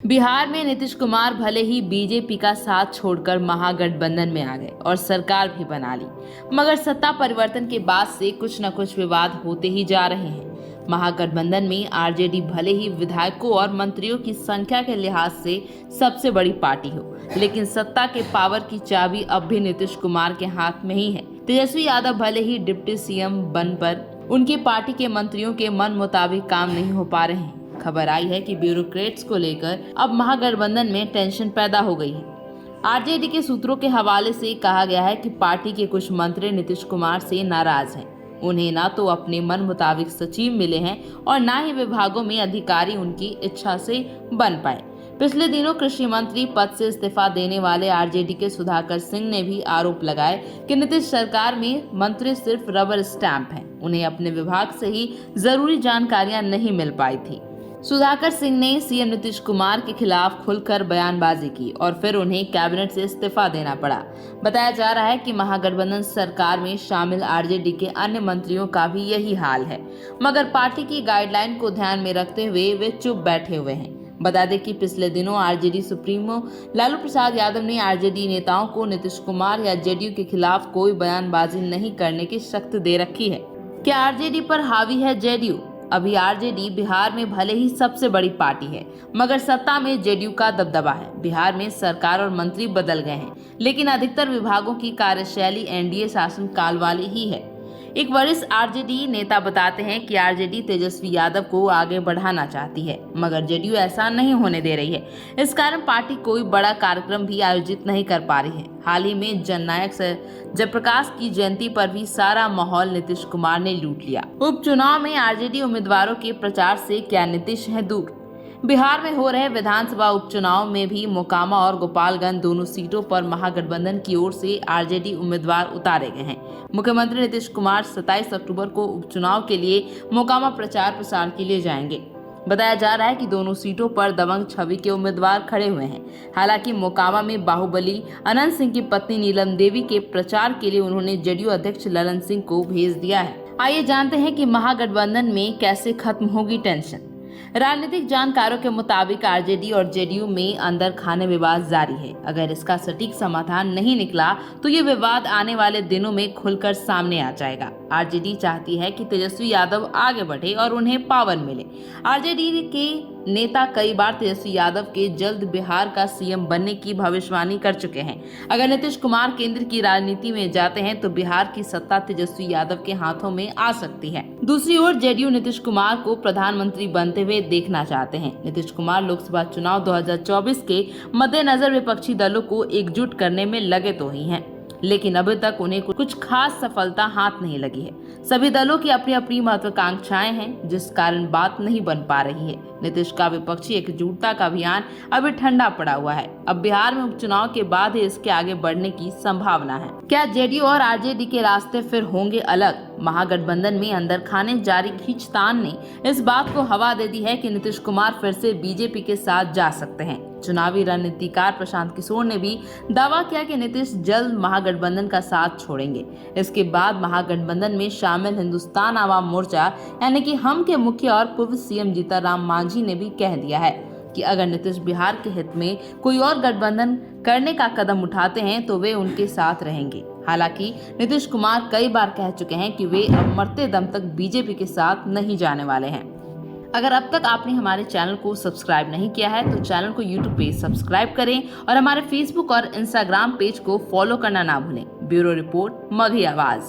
बिहार में नीतीश कुमार भले ही बीजेपी का साथ छोड़कर महागठबंधन में आ गए और सरकार भी बना ली, मगर सत्ता परिवर्तन के बाद से कुछ न कुछ विवाद होते ही जा रहे हैं। महागठबंधन में आरजेडी भले ही विधायकों और मंत्रियों की संख्या के लिहाज से सबसे बड़ी पार्टी हो, लेकिन सत्ता के पावर की चाबी अब भी नीतीश कुमार के हाथ में ही है। तेजस्वी यादव भले ही डिप्टी सीएम बन पर उनकी पार्टी के मंत्रियों के मन मुताबिक काम नहीं हो पा रहे हैं। खबर आई है कि ब्यूरोक्रेट्स को लेकर अब महागठबंधन में टेंशन पैदा हो गई है। आरजेडी के सूत्रों के हवाले से कहा गया है कि पार्टी के कुछ मंत्री नीतीश कुमार से नाराज हैं। उन्हें ना तो अपने मन मुताबिक सचिव मिले हैं और ना ही विभागों में अधिकारी उनकी इच्छा से बन पाए। पिछले दिनों कृषि मंत्री पद से इस्तीफा देने वाले आरजेडी के सुधाकर सिंह ने भी आरोप लगाए कि नीतीश सरकार में मंत्री सिर्फ रबर स्टैंप हैं। उन्हें अपने विभाग से ही जरूरी जानकारियां नहीं मिल पाई थी। सुधाकर सिंह ने सीएम नीतीश कुमार के खिलाफ खुलकर बयानबाजी की और फिर उन्हें कैबिनेट से इस्तीफा देना पड़ा। बताया जा रहा है कि महागठबंधन सरकार में शामिल आरजेडी के अन्य मंत्रियों का भी यही हाल है, मगर पार्टी की गाइडलाइन को ध्यान में रखते हुए वे चुप बैठे हुए हैं। बता दें कि पिछले दिनों आरजेडी सुप्रीमो लालू प्रसाद यादव ने आरजेडी नेताओं को नीतीश कुमार या जेडीयू के खिलाफ कोई बयानबाजी नहीं करने की सख्त दे रखी है। क्या आरजेडी पर हावी है जेडीयू? अभी आरजेडी बिहार में भले ही सबसे बड़ी पार्टी है, मगर सत्ता में जेडीयू का दबदबा है। बिहार में सरकार और मंत्री बदल गए हैं, लेकिन अधिकतर विभागों की कार्यशैली एनडीए शासन काल वाली ही है। एक वरिष्ठ आरजेडी नेता बताते हैं कि आरजेडी तेजस्वी यादव को आगे बढ़ाना चाहती है, मगर जेडीयू ऐसा नहीं होने दे रही है। इस कारण पार्टी कोई बड़ा कार्यक्रम भी आयोजित नहीं कर पा रही है। हाल ही में जननायक जयप्रकाश की जयंती पर भी सारा माहौल नीतीश कुमार ने लूट लिया। उपचुनाव में आरजेडी उम्मीदवारों के प्रचार से क्या नीतीश है दूर? बिहार में हो रहे विधानसभा उपचुनाव में भी मोकामा और गोपालगंज दोनों सीटों पर महागठबंधन की ओर से आरजेडी उम्मीदवार उतारे गए हैं। मुख्यमंत्री नीतीश कुमार 27 अक्टूबर को उपचुनाव के लिए मोकामा प्रचार प्रसार के लिए जाएंगे। बताया जा रहा है कि दोनों सीटों पर दबंग छवि के उम्मीदवार खड़े हुए हैं। हालांकि मोकामा में बाहुबली अनंत सिंह की पत्नी नीलम देवी के प्रचार के लिए उन्होंने जेडीयू अध्यक्ष ललन सिंह को भेज दिया है। आइए जानते हैं कि महागठबंधन में कैसे खत्म होगी टेंशन। राजनीतिक जानकारों के मुताबिक आरजेडी और जेडीयू में अंदर खाने विवाद जारी है। अगर इसका सटीक समाधान नहीं निकला तो ये विवाद आने वाले दिनों में खुलकर सामने आ जाएगा। आरजेडी चाहती है कि तेजस्वी यादव आगे बढ़े और उन्हें पावर मिले। आरजेडी के नेता कई बार तेजस्वी यादव के जल्द बिहार का सीएम बनने की भविष्यवाणी कर चुके हैं। अगर नीतीश कुमार केंद्र की राजनीति में जाते हैं तो बिहार की सत्ता तेजस्वी यादव के हाथों में आ सकती है। दूसरी ओर जेडीयू नीतीश कुमार को प्रधानमंत्री बनते हुए देखना चाहते हैं। नीतीश कुमार लोकसभा चुनाव 2024 के मद्देनजर विपक्षी दलों को एकजुट करने में लगे तो ही हैं, लेकिन अभी तक उन्हें कुछ खास सफलता हाथ नहीं लगी है। सभी दलों की अपनी अपनी महत्वाकांक्षाएं हैं, जिस कारण बात नहीं बन पा रही है। नीतीश का विपक्षी एकजुटता का अभियान अभी ठंडा पड़ा हुआ है। अब बिहार में उपचुनाव के बाद ही इसके आगे बढ़ने की संभावना है। क्या जेडीयू और आरजेडी के रास्ते फिर होंगे अलग? महागठबंधन में अंदर खाने जारी खींचतान ने इस बात को हवा दे दी है कि नीतीश कुमार फिर से बीजेपी के साथ जा सकते हैं। चुनावी रणनीतिकार प्रशांत किशोर ने भी दावा किया कि नीतीश जल्द महागठबंधन का साथ छोड़ेंगे। इसके बाद महागठबंधन में शामिल हिंदुस्तान आवाम मोर्चा यानी कि हम के मुखिया और पूर्व सीएम जीतनराम मांझी ने भी कह दिया है कि अगर नीतीश बिहार के हित में कोई और गठबंधन करने का कदम उठाते हैं तो वे उनके साथ रहेंगे। हालांकि नीतीश कुमार कई बार कह चुके हैं कि वे अब मरते दम तक बीजेपी के साथ नहीं जाने वाले हैं। अगर अब तक आपने हमारे चैनल को सब्सक्राइब नहीं किया है तो चैनल को यूट्यूब पे सब्सक्राइब करें और हमारे फेसबुक और इंस्टाग्राम पेज को फॉलो करना ना भूलें। ब्यूरो रिपोर्ट, मगही आवाज।